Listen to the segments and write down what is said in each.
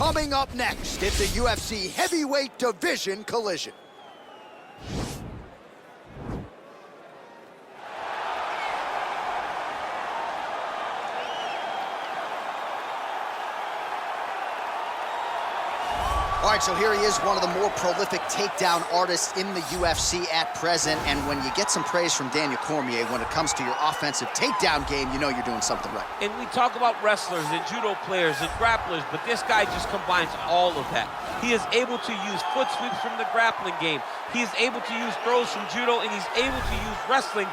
Coming up next, it's a UFC heavyweight division collision. All right, so here he is, one of the more prolific takedown artists in the UFC at present. And when you get some praise from Daniel Cormier, when it comes to your offensive takedown game, you know you're doing something right. And we talk about wrestlers and judo players and grapplers, but this guy just combines all of that. He is able to use foot sweeps from the grappling game. He is able to use throws from judo, and he's able to use wrestling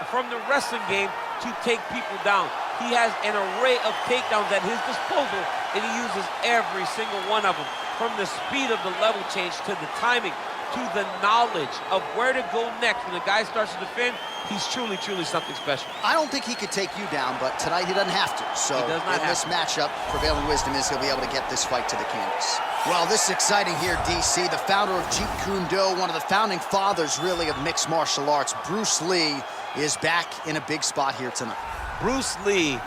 from the wrestling game to take people down. He has an array of takedowns at his disposal, and he uses every single one of them. From the speed of the level change to the timing to the knowledge of where to go next. When the guy starts to defend, he's truly, truly something special. I don't think he could take you down, but tonight he doesn't have to. So in this matchup, prevailing wisdom is he'll be able to get this fight to the canvas. Well, this is exciting here, DC. The founder of Jeet Kune Do, one of the founding fathers, really, of mixed martial arts, Bruce Lee, is back in a big spot here tonight. Bruce Lee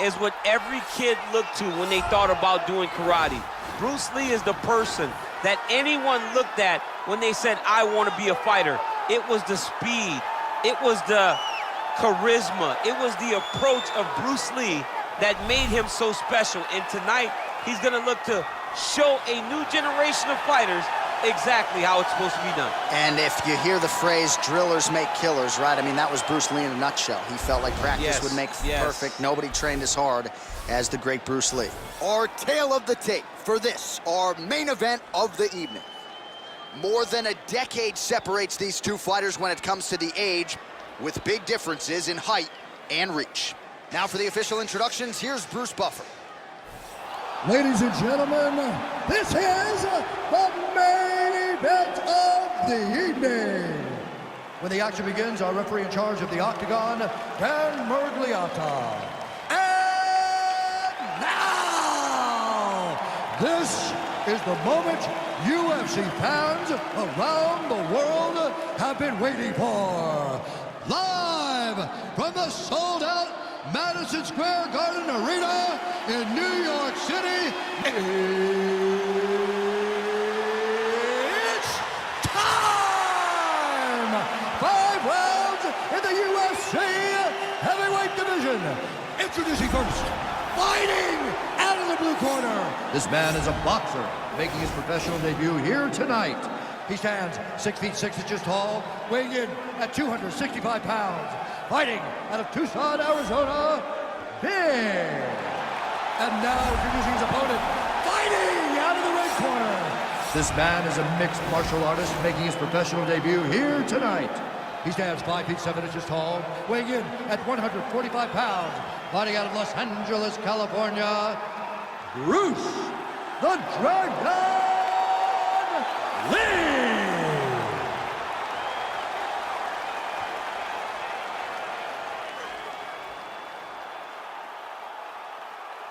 is what every kid looked to when they thought about doing karate. Bruce Lee is the person that anyone looked at when they said, I want to be a fighter. It was the speed. It was the charisma. It was the approach of Bruce Lee that made him so special. And tonight, he's going to look to show a new generation of fighters exactly how it's supposed to be done. And if you hear the phrase, drillers make killers, right? I mean, that was Bruce Lee in a nutshell. He felt like practice would make perfect. Nobody trained as hard as the great Bruce Lee. Our tale of the tape for this, our main event of the evening. More than a decade separates these two fighters when it comes to the age, with big differences in height and reach. Now for the official introductions, here's Bruce Buffer. Ladies and gentlemen, this is the main event of the evening. When the action begins, our referee in charge of the Octagon, Dan Murgliata. And now, this is the moment UFC fans around the world have been waiting for. Live from the sold-out Madison Square Garden Arena in New York City, it's time! 5 rounds in the UFC heavyweight division. Introducing first, fighting out of the blue corner. This man is a boxer, making his professional debut here tonight. He stands 6 feet 6 inches tall, weighing in at 265 pounds. Fighting out of Tucson, Arizona, Big. And now introducing his opponent, fighting out of the red corner. This man is a mixed martial artist making his professional debut here tonight. He stands 5 feet 7 inches tall, weighing in at 145 pounds. Fighting out of Los Angeles, California, Bruce the Dragon Lee.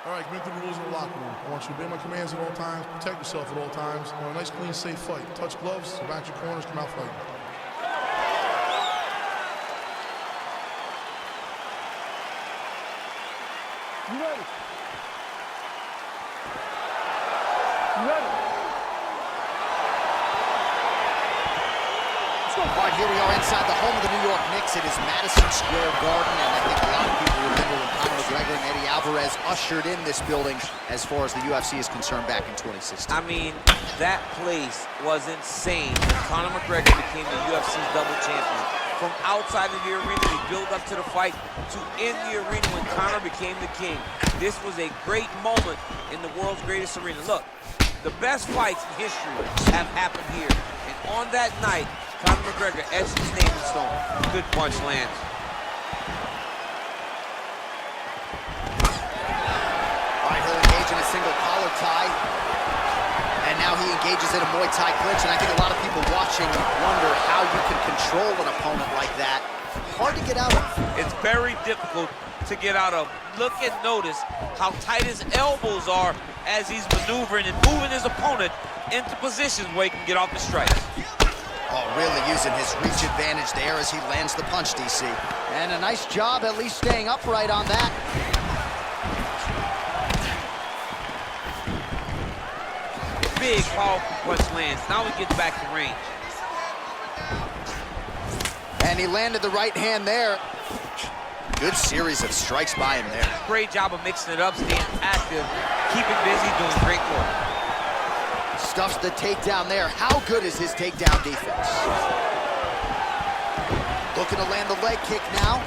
All right, commit to the rules of the locker room. I want you to obey my commands at all times, protect yourself at all times. I want a nice, clean, safe fight. Touch gloves, back your corners, come out fighting. You ready? You ready? All right, here we are inside the home of the New York Knicks. It is Madison Square Garden, and I think a lot of people remember when Conor McGregor and Eddie Alvarez ushered in this building as far as the UFC is concerned back in 2016. I mean, that place was insane. Conor McGregor became the UFC's double champion. From outside of the arena, we build up to the fight, to in the arena when Conor became the king. This was a great moment in the world's greatest arena. Look, the best fights in history have happened here. And on that night, Conor McGregor etched his name in stone. Good punch lands. All right, he'll engage in a single collar tie. And now he engages in a Muay Thai clinch. And I think a lot of people watching wonder how you can control an opponent like that. Hard to get out of. It's very difficult to get out of. Look and notice how tight his elbows are as he's maneuvering and moving his opponent into positions where he can get off the strikes. Oh, really using his reach advantage there as he lands the punch, DC. And a nice job at least staying upright on that. big, powerful punch lands. Now he gets back to range. And he landed the right hand there. Good series of strikes by him there. Great job of mixing it up, staying active, keeping busy, doing great work. Stuffs the takedown there. How good is his takedown defense? Looking to land the leg kick now.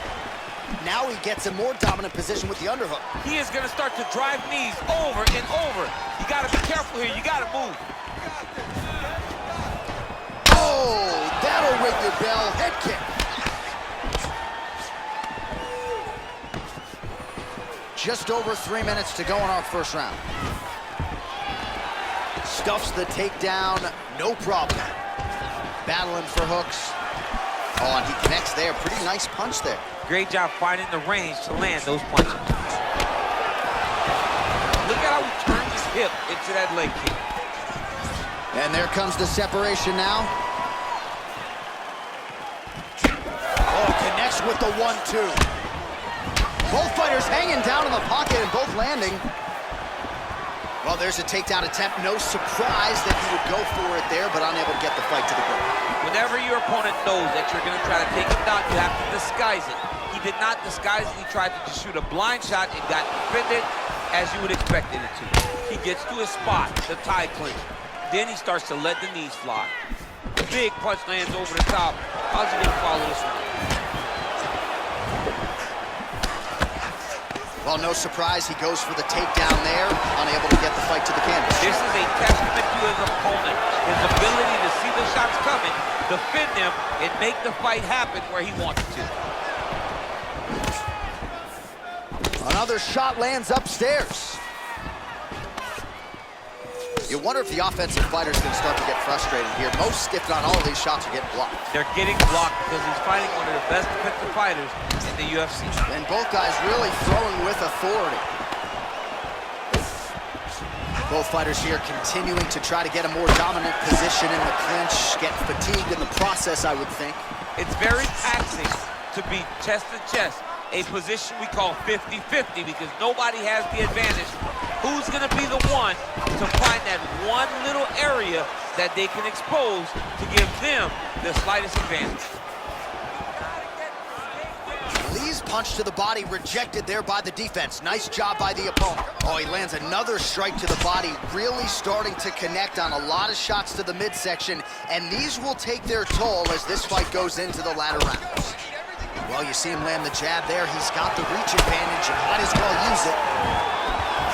Now he gets a more dominant position with the underhook. He is going to start to drive knees over and over. You got to be careful here. You got to move. Oh, that'll ring your bell. Head kick. Just over 3 minutes to go in our first round. Stuffs the takedown, no problem. Battling for hooks. Oh, and he connects there. Pretty nice punch there. Great job finding the range to land those punches. Look at how he turns his hip into that leg kick. And there comes the separation now. Oh, connects with the 1-2. Both fighters hanging down in the pocket and both landing. Well, there's a takedown attempt. No surprise that he would go for it there, but unable to get the fight to the ground. Whenever your opponent knows that you're going to try to take him down, you have to disguise it. He did not disguise it. He tried to just shoot a blind shot and got defended as you would expect it to. He gets to his spot, the tie clinch. Then he starts to let the knees fly. Big punch lands over the top. How's he going to follow this one? Well, no surprise, he goes for the takedown there, unable to get the fight to the canvas. This is a testament to his opponent, his ability to see the shots coming, defend them, and make the fight happen where he wants it to. Another shot lands upstairs. You wonder if the offensive fighters can start to get frustrated here. Most, if not all of these shots are getting blocked. They're getting blocked because he's fighting one of the best defensive fighters in the UFC. And both guys really throwing with authority. Both fighters here continuing to try to get a more dominant position in the clinch, getting fatigued in the process, I would think. It's very taxing to be chest to chest, a position we call 50-50 because nobody has the advantage. Who's going to be the one to find that one little area that they can expose to give them the slightest advantage? Lee's punch to the body rejected there by the defense. Nice job by the opponent. Oh, he lands another strike to the body, really starting to connect on a lot of shots to the midsection, and these will take their toll as this fight goes into the latter rounds. Well, you see him land the jab there. He's got the reach advantage and might as well use it.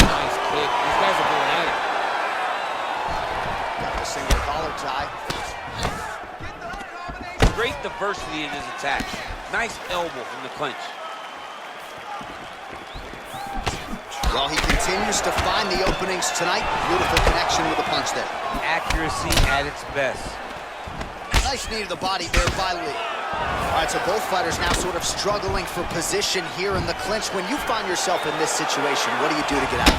Nice kick. These guys are going at it. Got the single collar tie. Great diversity in his attacks. Nice elbow from the clinch. Well, he continues to find the openings tonight. Beautiful connection with the punch there. Accuracy at its best. Nice knee to the body there by Lee. All right, so both fighters now sort of struggling for position here in the clinch. When you find yourself in this situation, what do you do to get out?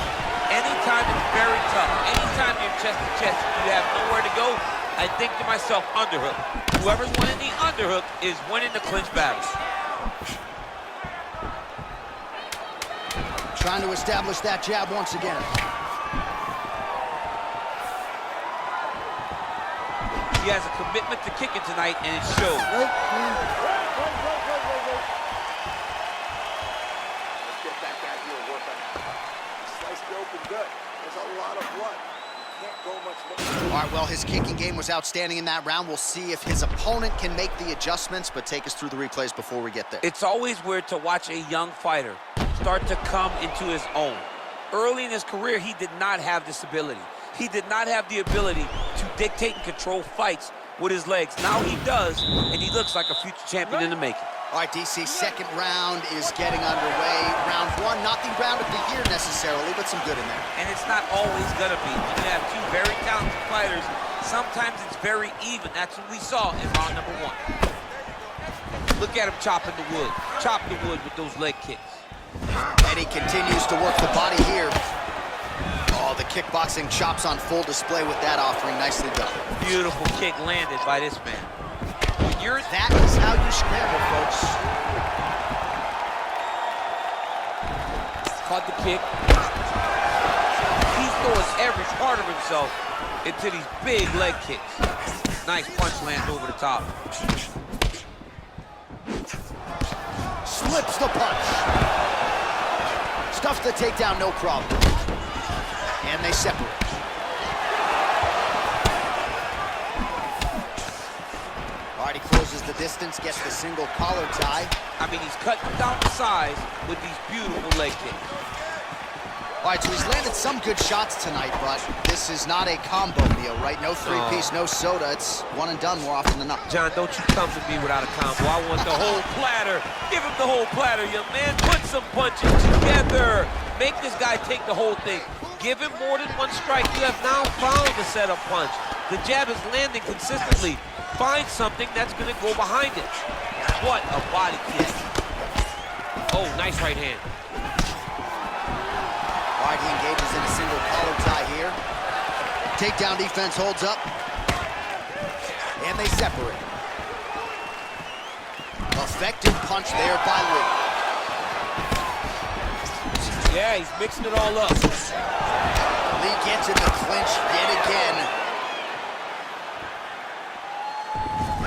Anytime it's very tough, anytime you're chest to chest, you have nowhere to go, I think to myself, underhook. Whoever's winning the underhook is winning the clinch battle. Trying to establish that jab once again. He has a commitment to kicking tonight, and it shows. Let's get that guy here and work on that. Sliced it open good. There's a lot of blood. Can't go much more. All right, well, his kicking game was outstanding in that round. We'll see if his opponent can make the adjustments, but take us through the replays before we get there. It's always weird to watch a young fighter start to come into his own. Early in his career, he did not have this ability. He did not have the ability to dictate and control fights with his legs. Now he does, and he looks like a future champion in the making. All right, DC, second round is getting underway. Round one, not the round of the year necessarily, but some good in there. And it's not always gonna be. When you have two very talented fighters, sometimes it's very even. That's what we saw in round number one. Look at him chopping the wood. Chop the wood with those leg kicks. And he continues to work the body here. Oh, the kickboxing chops on full display with that offering. Nicely done. Beautiful kick landed by this man. That is how you scramble, folks. Caught the kick. He's throwing every part of himself into these big leg kicks. Nice punch lands over the top. Slips the punch. Stuffs the takedown, no problem. And they separate. All right, he closes the distance, gets the single collar tie. I mean, he's cutting down the size with these beautiful leg kicks. All right, so he's landed some good shots tonight, but this is not a combo meal, right? No three-piece, no soda. It's one and done more often than not. John, don't you come to me without a combo. I want the whole platter. Give him the whole platter, young man. Put some punches together. Make this guy take the whole thing. Give him more than one strike. You have now found the setup punch. The jab is landing consistently. Find something that's going to go behind it. What a body kick. Oh, nice right hand. All right, he engages in a single collar tie here. Takedown defense holds up. And they separate. Effective punch there by Lee. Yeah, he's mixing it all up. Lee gets in the clinch yet again.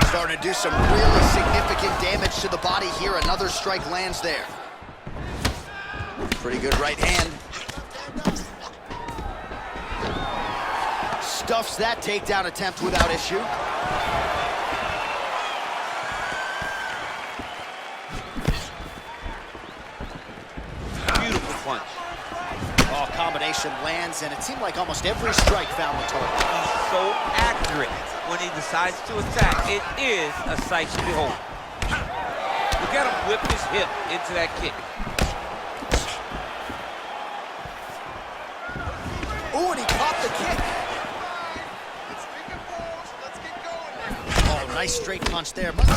Starting to do some really significant damage to the body here. Another strike lands there. Pretty good right hand. Stuffs that takedown attempt without issue. Beautiful punch. Oh, combination lands, and it seemed like almost every strike found the target. He's so accurate when he decides to attack. It is a sight to behold. Look at him whip his hip into that kick. Ooh, and he caught the kick. Oh, nice straight punch there. Oh, that's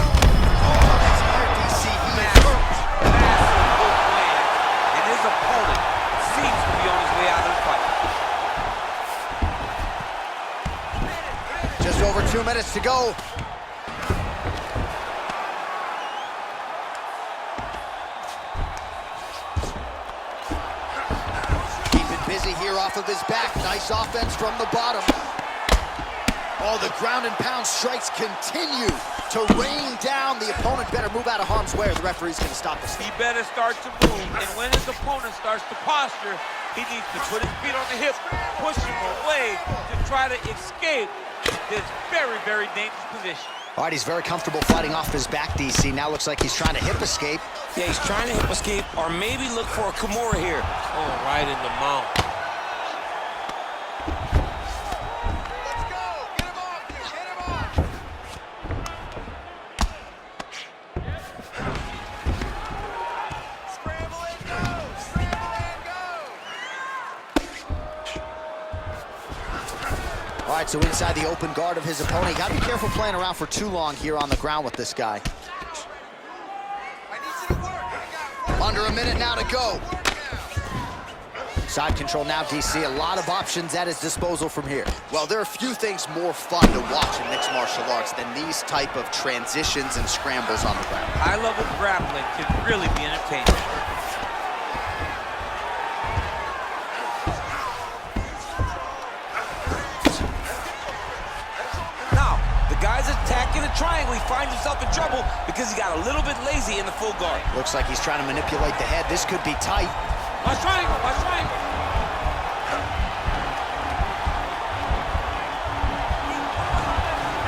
hard, DC. He is hurt. Massive hook land, and his opponent seems to be on his way out of the fight. Just over 2 minutes to go. Busy here off of his back. Nice offense from the bottom. Oh, the ground and pound strikes continue to rain down. The opponent better move out of harm's way or the referee's going to stop this. He better start to move, and when his opponent starts to posture, he needs to put his feet on the hip, push him away to try to escape this very, very dangerous position. All right, he's very comfortable fighting off his back, DC. Now looks like he's trying to hip escape. Yeah, he's trying to hip escape or maybe look for a Kimura here. Oh, right in the mouth. Let's go! Get him off you! Get him off! Scramble and go! Scramble and go! All right, so inside the open guard of his opponent. Got to be careful playing around for too long here on the ground with this guy. Under a minute now to go. Side control now, DC. A lot of options at his disposal from here. Well, there are few things more fun to watch in mixed martial arts than these type of transitions and scrambles on the ground. High-level grappling can really be entertaining. Now, the guy's attacking a triangle. He finds himself in trouble because he got a little bit lazy in the full guard. Looks like he's trying to manipulate the head. This could be tight. Watch triangle, watch triangle.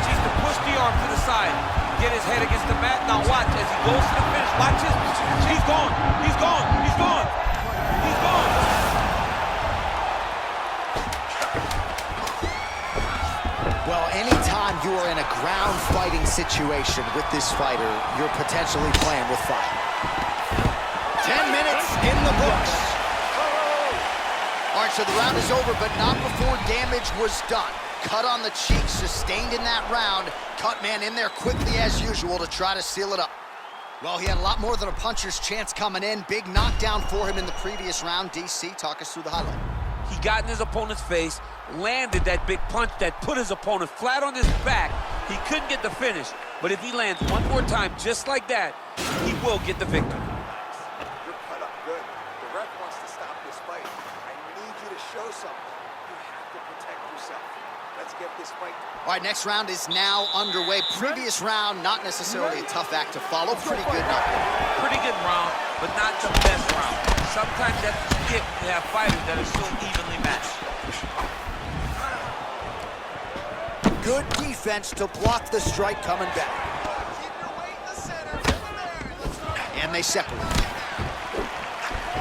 Needs to push the arm to the side. Get his head against the mat. Now watch as he goes to the finish. Watch his. He's gone. He's gone. He's gone. He's gone. Well, anytime you are in a ground fighting situation with this fighter, you're potentially playing with fire. 10 minutes in the books. All right, so the round is over, but not before damage was done. Cut on the cheek, sustained in that round. Cut man in there quickly as usual to try to seal it up. Well, he had a lot more than a puncher's chance coming in. Big knockdown for him in the previous round. DC, talk us through the highlight. He got in his opponent's face, landed that big punch that put his opponent flat on his back. He couldn't get the finish, but if he lands one more time just like that, he will get the victory. You're cut up good. The ref wants to stop this fight. I need you to show something. yourself. Let's get this fight. All right, next round is now underway. Previous round, not necessarily a tough act to follow. Pretty good knockout. Pretty good round, but not the best round. Sometimes that's what you get when you have fighters that are so evenly matched. Good defense to block the strike coming back. Keep your weight in the center. And they separate.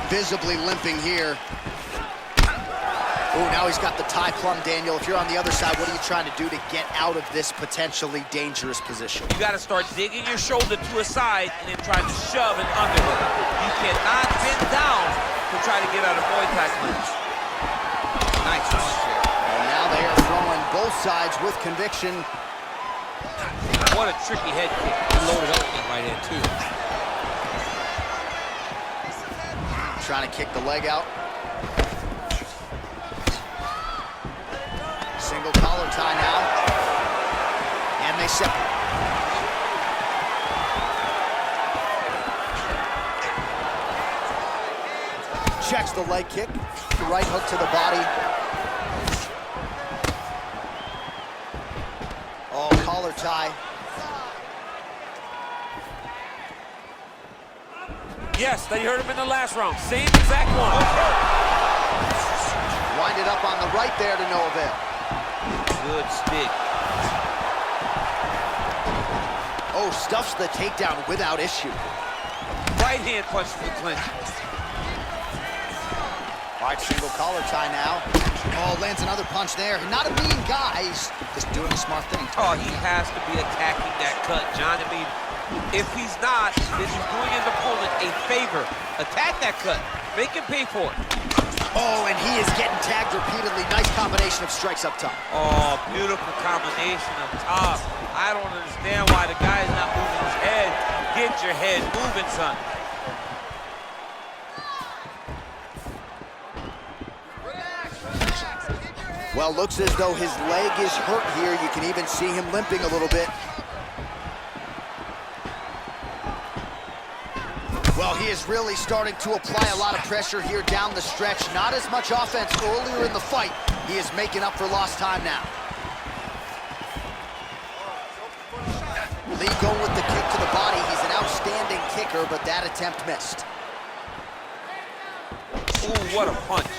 Visibly limping here. Oh, now he's got the tie plum, Daniel. If you're on the other side, what are you trying to do to get out of this potentially dangerous position? You got to start digging your shoulder to a side and then trying to shove an underhook. You cannot bend down to try to get out of Muay Thai clinch. Nice punch here. And now they are throwing both sides with conviction. What a tricky head kick. He loaded up with that right hand, too. Trying to kick the leg out. Single collar tie now. And they separate. Checks the leg kick. The right hook to the body. Oh, collar tie. Yes, they heard him in the last round. Same exact one. Winded up on the right there to no avail. Good stick. Oh, stuffs the takedown without issue. Right hand punch to the clinch. All right, single collar tie now. Oh, lands another punch there. Not a mean guy. He's just doing a smart thing. Oh, he has to be attacking that cut, John. I mean, if he's not, then he's doing his opponent a favor. Attack that cut. Make him pay for it. Oh, and he is getting tagged repeatedly. Nice combination of strikes up top. Oh, beautiful combination up top. I don't understand why the guy is not moving his head. Get your head moving, son. Well, looks as though his leg is hurt here. You can even see him limping a little bit. Well, he is really starting to apply a lot of pressure here down the stretch. Not as much offense earlier in the fight. He is making up for lost time now. Lee going with the kick to the body. He's an outstanding kicker, but that attempt missed. Ooh, what a punch.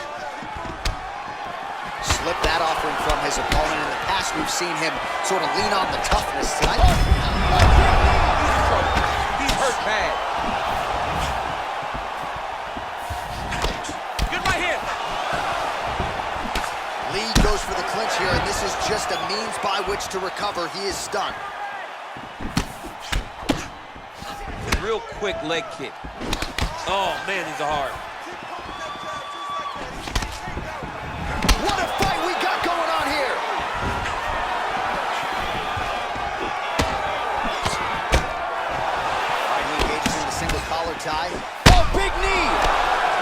Slipped that offering from his opponent. In the past, we've seen him sort of lean on the toughness. Tonight, He's in trouble. He's hurt bad. Good right hand. Lee goes for the clinch here, and this is just a means by which to recover. He is stunned. Real quick leg kick. Oh, man, these are hard. What a fight we got going on here! All right, he engages in the single collar tie. Oh, big knee!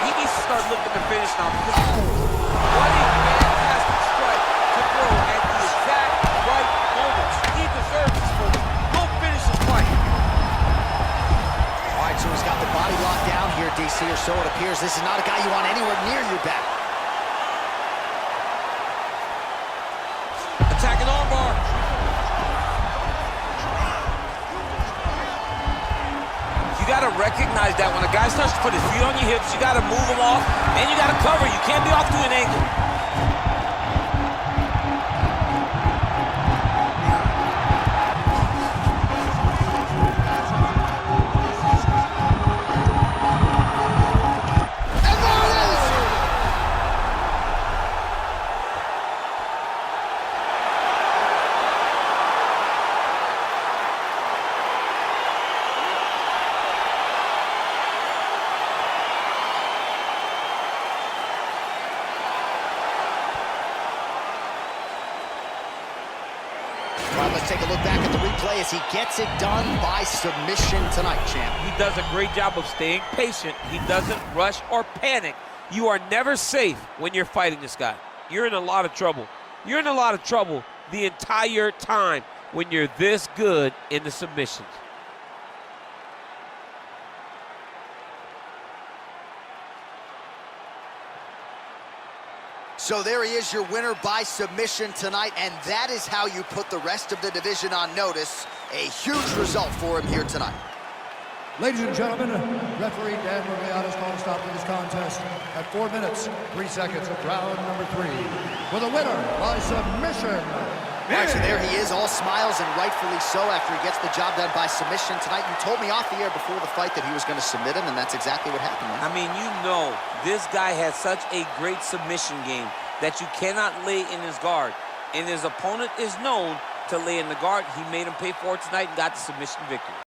He needs to start looking to finish now. What a fantastic strike to throw at the exact right moment. He deserves this moment. Go finish his fight. All right, so he's got the body locked down here, DC, or so it appears. This is not a guy you want anywhere near your back. Attacking armbar. You got to recognize that when a guy starts to put his feet on your hips, you got to move him off, and you got to cover. You can't be off to an angle. All right, let's take a look back at the replay as he gets it done by submission tonight, champ. He does a great job of staying patient. He doesn't rush or panic. You are never safe when you're fighting this guy. You're in a lot of trouble. You're in a lot of trouble the entire time when you're this good in the submissions. So there he is, your winner by submission tonight, and that is how you put the rest of the division on notice. A huge result for him here tonight. Ladies and gentlemen, referee Dan Murgliano's called a stop to this contest at 4 minutes, 3 seconds of round number 3. For the winner by submission. All right, so there he is, all smiles, and rightfully so after he gets the job done by submission tonight. You told me off the air before the fight that he was going to submit him, and that's exactly what happened, man. I mean, you know, this guy has such a great submission game that you cannot lay in his guard. And his opponent is known to lay in the guard. He made him pay for it tonight and got the submission victory.